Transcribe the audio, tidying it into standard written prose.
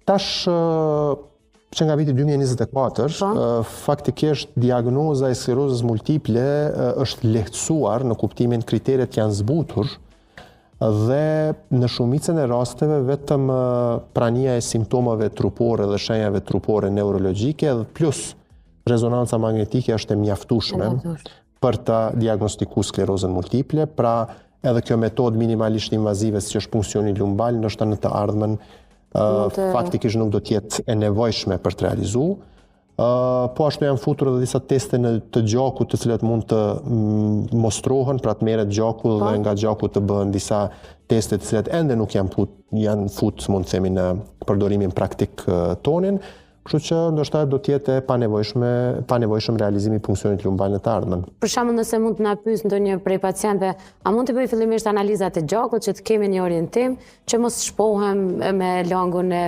Tash që nga viti 2024, faktikisht diagnoza e sklerozës multiple është lehtësuar në kuptimin kriteret janë zbutur dhe në shumicën e rasteve vetëm prania e simptomave trupore dhe shenjave trupore neurologjike plus rezonanca magnetike është e mjaftueshme për të diagnostikuar sklerozën multiple, pra edhe kjo metodë minimalisht invazive si është punksioni lumbal, ndoshta në të ardhmen faktikisht nuk do t'jetë e nevojshme për të realizuar. Po ashtu janë futur edhe disa teste në të gjakut të cilat mund të mostrohen, pra të merret gjaku dhe nga gjaku të bëhen disa teste të cilat ende nuk janë fut, mund të themi, në përdorimin praktik tonin. Kështu që ndoshta do të jetë pa nevojshëm realizimi i funksionit lumbal në të ardhmen. Për shembull, nëse mund të na pyes ndonjë prej pacientëve, a mund të bëj fillimisht analizat e gjakut që të kemi një orientim që mos shpohem me langun e